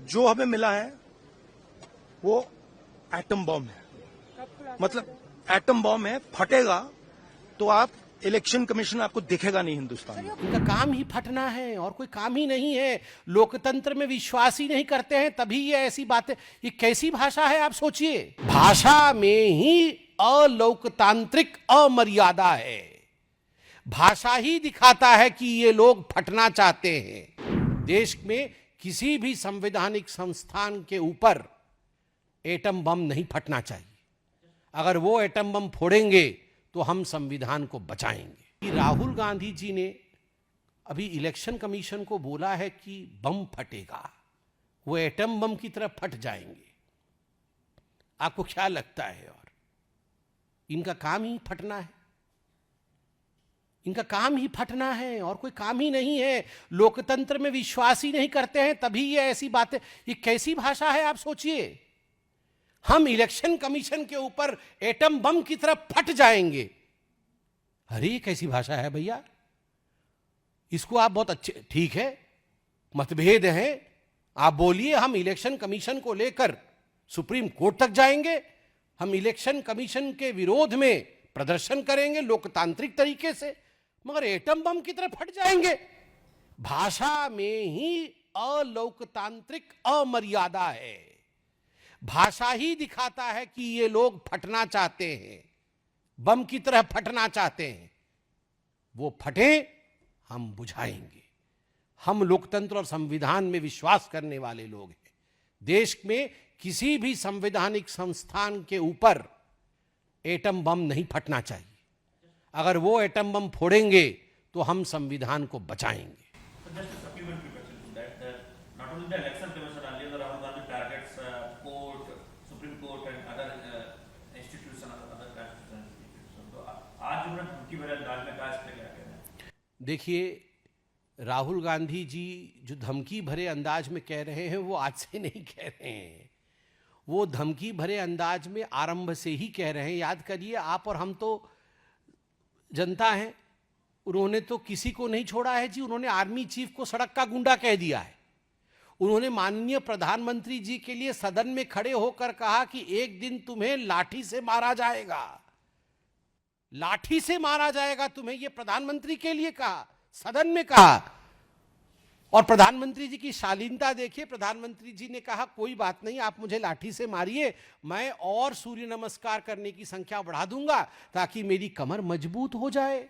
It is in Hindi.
जो हमें मिला है वो एटम बॉम्ब है। मतलब एटम बॉम्ब है, फटेगा तो आप इलेक्शन कमीशन आपको दिखेगा नहीं हिंदुस्तान में। इनका काम ही फटना है और कोई काम ही नहीं है। लोकतंत्र में विश्वास ही नहीं करते हैं, तभी ये ऐसी बातें। ये कैसी भाषा है आप सोचिए। भाषा में ही अलोकतांत्रिक अमर्यादा है। भाषा ही दिखाता है कि ये लोग फटना चाहते हैं। देश में किसी भी संवैधानिक संस्थान के ऊपर एटम बम नहीं फटना चाहिए। अगर वो एटम बम फोड़ेंगे तो हम संविधान को बचाएंगे। राहुल गांधी जी ने अभी इलेक्शन कमीशन को बोला है कि बम फटेगा, वो एटम बम की तरह फट जाएंगे। आपको क्या लगता है? और इनका काम ही फटना है। इनका काम ही फटना है और कोई काम ही नहीं है। लोकतंत्र में विश्वास ही नहीं करते हैं, तभी ये ऐसी बातें। ये कैसी भाषा है आप सोचिए। हम इलेक्शन कमीशन के ऊपर एटम बम की तरफ फट जाएंगे। अरे ये कैसी भाषा है भैया। इसको आप बहुत अच्छे, ठीक है, मतभेद है, आप बोलिए। हम इलेक्शन कमीशन को लेकर सुप्रीम कोर्ट तक जाएंगे। हम इलेक्शन कमीशन के विरोध में प्रदर्शन करेंगे लोकतांत्रिक तरीके से, मगर एटम बम की तरफ फट जाएंगे। भाषा में ही अलोकतांत्रिक अमर्यादा है। भाषा ही दिखाता है कि ये लोग फटना चाहते हैं, बम की तरह फटना चाहते हैं। वो फटे, हम बुझाएंगे। हम लोकतंत्र और संविधान में विश्वास करने वाले लोग हैं। देश में किसी भी संवैधानिक संस्थान के ऊपर एटम बम नहीं फटना चाहिए। अगर वो एटम बम फोड़ेंगे तो हम संविधान को बचाएंगे। देखिए, राहुल गांधी जी जो धमकी भरे अंदाज में कह रहे हैं वो आज से नहीं कह रहे हैं। वो धमकी भरे अंदाज में आरंभ से ही कह रहे हैं। याद करिए, आप और हम तो जनता हैं। उन्होंने तो किसी को नहीं छोड़ा है जी। उन्होंने आर्मी चीफ को सड़क का गुंडा कह दिया है। उन्होंने माननीय प्रधानमंत्री जी के लिए सदन में खड़े होकर कहा कि एक दिन तुम्हें लाठी से मारा जाएगा, लाठी से मारा जाएगा तुम्हें। ये प्रधानमंत्री के लिए कहा, सदन में कहा। और प्रधानमंत्री जी की शालीनता देखिए। प्रधानमंत्री जी ने कहा कोई बात नहीं, आप मुझे लाठी से मारिए, मैं और सूर्य नमस्कार करने की संख्या बढ़ा दूंगा ताकि मेरी कमर मजबूत हो जाए।